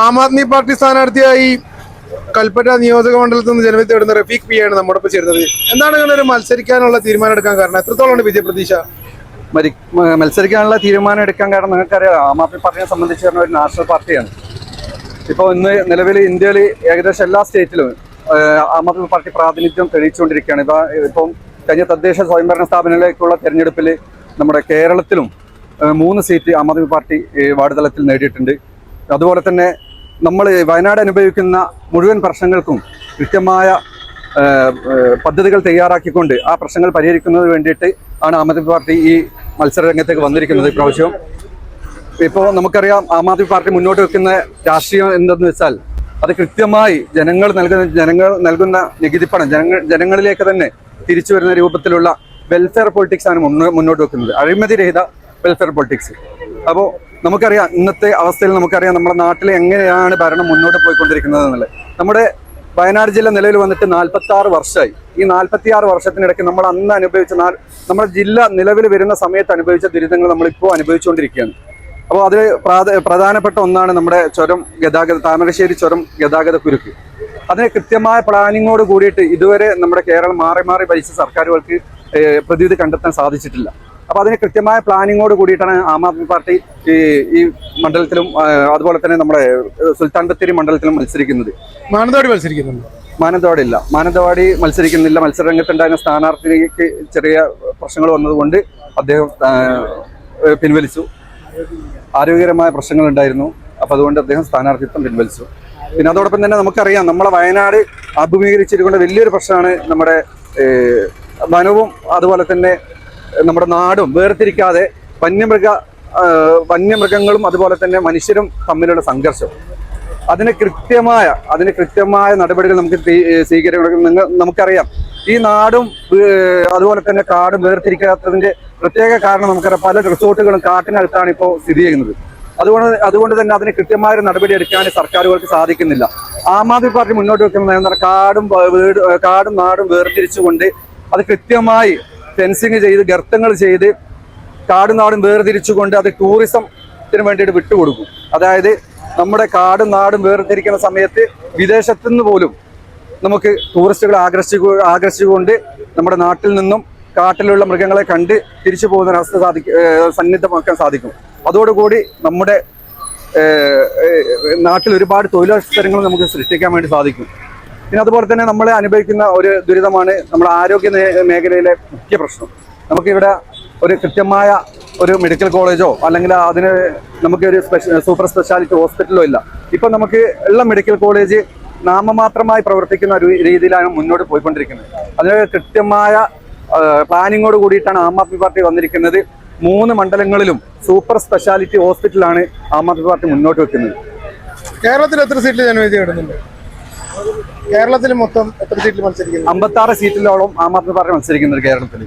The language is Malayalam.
ആം ആദ്മി പാർട്ടി സ്ഥാനാർത്ഥിയായി കൽപ്പറ്റ നിയോജക മണ്ഡലത്തിൽ നിന്ന് ജനവിധി തേടുന്ന റഫീഖ് പി ആണ് നമ്മോടൊപ്പം ചേരുന്നത്. എന്താണ് ഇങ്ങനെ ഒരു മത്സരിക്കാനുള്ള തീരുമാനം എടുക്കാൻ കാരണം? എത്രത്തോളം വിജയ പ്രതീക്ഷ? മത്സരിക്കാനുള്ള തീരുമാനം എടുക്കാൻ കാരണം നിങ്ങൾക്കറിയാം, ആം ആദ്മി പാർട്ടിയെ സംബന്ധിച്ച് പറഞ്ഞ ഒരു നാഷണൽ പാർട്ടിയാണ്. ഇപ്പോൾ ഇന്ന് നിലവിൽ ഇന്ത്യയിൽ ഏകദേശം എല്ലാ സ്റ്റേറ്റിലും ആം ആദ്മി പാർട്ടി പ്രാതിനിധ്യം തെളിയിച്ചുകൊണ്ടിരിക്കുകയാണ്. ഇപ്പം കഴിഞ്ഞ തദ്ദേശ സ്വയംഭരണ സ്ഥാപനങ്ങളിലേക്കുള്ള തെരഞ്ഞെടുപ്പിൽ നമ്മുടെ കേരളത്തിലും 3 seat Aam Aadmi party ward തലത്തിൽ നേടിയിട്ടുണ്ട്. അതുപോലെ തന്നെ നമ്മൾ വയനാട് അനുഭവിക്കുന്ന മുഴുവൻ പ്രശ്നങ്ങൾക്കും കൃത്യമായ പദ്ധതികൾ തയ്യാറാക്കിക്കൊണ്ട് ആ പ്രശ്നങ്ങൾ പരിഹരിക്കുന്നതിന് വേണ്ടിയിട്ട് ആണ് ആം ആദ്മി പാർട്ടി ഈ മത്സര രംഗത്തേക്ക് വന്നിരിക്കുന്നത്. ഇപ്രാവശ്യം ഇപ്പോൾ നമുക്കറിയാം, ആം ആദ്മി പാർട്ടി മുന്നോട്ട് വെക്കുന്ന രാഷ്ട്രീയം എന്തെന്ന് വെച്ചാൽ അത് കൃത്യമായി ജനങ്ങൾ നൽകുന്ന നികുതിപ്പണം ജനങ്ങളിലേക്ക് തന്നെ തിരിച്ചു വരുന്ന രൂപത്തിലുള്ള വെൽഫെയർ പൊളിറ്റിക്സ് ആണ് മുന്നോട്ട് വെക്കുന്നത്. അഴിമതി രഹിത വെൽഫെയർ പൊളിറ്റിക്സ്. അപ്പോൾ നമുക്കറിയാം, ഇന്നത്തെ അവസ്ഥയിൽ നമുക്കറിയാം നമ്മുടെ നാട്ടിൽ എങ്ങനെയാണ് ഭരണം മുന്നോട്ട് പോയിക്കൊണ്ടിരിക്കുന്നത് എന്നുള്ളത്. നമ്മുടെ വയനാട് ജില്ല നിലവിൽ വന്നിട്ട് 46 വർഷമായി. ഈ 46 വർഷത്തിനിടയ്ക്ക് നമ്മൾ അന്ന് അനുഭവിച്ച നമ്മുടെ ജില്ല നിലവിൽ വരുന്ന സമയത്ത് അനുഭവിച്ച ദുരിതങ്ങൾ നമ്മളിപ്പോൾ അനുഭവിച്ചുകൊണ്ടിരിക്കുകയാണ്. അപ്പോൾ അതിൽ പ്രധാനപ്പെട്ട ഒന്നാണ് നമ്മുടെ താമരശ്ശേരി ചുരം ഗതാഗത കുരുക്ക്. അതിന് കൃത്യമായ പ്ലാനിങ്ങോട് കൂടിയിട്ട് ഇതുവരെ നമ്മുടെ കേരളം മാറി ഭരിച്ച സർക്കാരുകൾക്ക് പ്രതിവിധി കണ്ടെത്താൻ സാധിച്ചിട്ടില്ല. അപ്പോൾ അതിന് കൃത്യമായ പ്ലാനിങ്ങോട് കൂടിയിട്ടാണ് ആം ആദ്മി പാർട്ടി ഈ മണ്ഡലത്തിലും അതുപോലെ തന്നെ നമ്മുടെ സുൽത്താൻ ബത്തേരി മണ്ഡലത്തിലും മത്സരിക്കുന്നത്. മാനന്തവാടി മത്സരിക്കുന്നില്ല. മത്സരരംഗത്തുണ്ടായിരുന്ന സ്ഥാനാർത്ഥിക്ക് ചെറിയ പ്രശ്നങ്ങൾ വന്നതുകൊണ്ട് അദ്ദേഹം പിൻവലിച്ചു. ആരോഗ്യകരമായ പ്രശ്നങ്ങൾ ഉണ്ടായിരുന്നു. അപ്പോൾ അതുകൊണ്ട് അദ്ദേഹം സ്ഥാനാർത്ഥിത്വം പിൻവലിച്ചു. പിന്നെ അതോടൊപ്പം തന്നെ നമുക്കറിയാം, നമ്മളെ വയനാട് അഭിമുഖീകരിച്ചിരിക്കുന്ന വലിയൊരു പ്രശ്നമാണ് നമ്മുടെ വനവും അതുപോലെ തന്നെ നമ്മുടെ നാടും വേർതിരിക്കാതെ വന്യമൃഗങ്ങളും അതുപോലെ തന്നെ മനുഷ്യരും തമ്മിലുള്ള സംഘർഷം. അതിന് കൃത്യമായ നടപടികൾ നമുക്ക് സ്വീകരിക്കണം. നമുക്കറിയാം, ഈ നാടും അതുപോലെ തന്നെ കാടും വേർതിരിക്കാത്തതിന്റെ പ്രത്യേക കാരണം നമുക്കറിയാം, പല റിസോർട്ടുകളും കാട്ടിനകത്താണ് ഇപ്പോൾ സ്ഥിതി ചെയ്യുന്നത്. അതുകൊണ്ട് തന്നെ അതിന് കൃത്യമായ നടപടി എടുക്കാൻ സർക്കാരുകൾക്ക് സാധിക്കുന്നില്ല. ആം ആദ്മി പാർട്ടി മുന്നോട്ട് വെക്കുന്നത് കാടും നാടും വേർതിരിച്ചുകൊണ്ട് അത് കൃത്യമായി ഫെൻസിങ് ചെയ്ത് ഗർത്തങ്ങൾ ചെയ്ത് കാടും നാടും വേർതിരിച്ചുകൊണ്ട് അത് ടൂറിസത്തിന് വേണ്ടിയിട്ട് വിട്ടുകൊടുക്കും. അതായത് നമ്മുടെ കാടും നാടും വേർതിരിക്കുന്ന സമയത്ത് വിദേശത്തുനിന്ന് പോലും നമുക്ക് ടൂറിസ്റ്റുകളെ ആകർഷിച്ചുകൊണ്ട് നമ്മുടെ നാട്ടിൽ നിന്നും കാട്ടിലുള്ള മൃഗങ്ങളെ കണ്ട് തിരിച്ചു പോകുന്ന ഒരവസ്ഥ സന്നിഗ്ധമാക്കാൻ സാധിക്കും. അതോടുകൂടി നമ്മുടെ നാട്ടിൽ ഒരുപാട് തൊഴിലവസരങ്ങൾ നമുക്ക് സൃഷ്ടിക്കാൻ വേണ്ടി സാധിക്കും. പിന്നെ അതുപോലെ തന്നെ നമ്മളെ അനുഭവിക്കുന്ന ഒരു ദുരിതമാണ് നമ്മുടെ ആരോഗ്യ മേഖലയിലെ മുഖ്യ പ്രശ്നം. നമുക്കിവിടെ ഒരു കൃത്യമായ ഒരു മെഡിക്കൽ കോളേജോ അല്ലെങ്കിൽ അതിന് നമുക്കൊരു സൂപ്പർ സ്പെഷ്യാലിറ്റി ഹോസ്പിറ്റലോ ഇല്ല. ഇപ്പം നമുക്ക് ഉള്ള മെഡിക്കൽ കോളേജ് നാമമാത്രമായി പ്രവർത്തിക്കുന്ന ഒരു രീതിയിലാണ് മുന്നോട്ട് പോയിക്കൊണ്ടിരിക്കുന്നത്. അതിന് കൃത്യമായ പ്ലാനിങ്ങോട് കൂടിയിട്ടാണ് ആം ആദ്മി പാർട്ടി വന്നിരിക്കുന്നത്. 3 മണ്ഡലങ്ങളിലും സൂപ്പർ സ്പെഷ്യാലിറ്റി ഹോസ്പിറ്റലാണ് ആം ആദ്മി പാർട്ടി മുന്നോട്ട് വെക്കുന്നത്. കേരളത്തിൽ എത്ര സീറ്റിൽ ജനവിധി നേടുന്നുണ്ട്? കേരളത്തിൽ മൊത്തം എത്ര സീറ്റിൽ മത്സരിക്കുന്നു? 56 സീറ്റിലോളം ആം ആദ്മി പാർട്ടി മത്സരിക്കുന്നുണ്ട് കേരളത്തിൽ.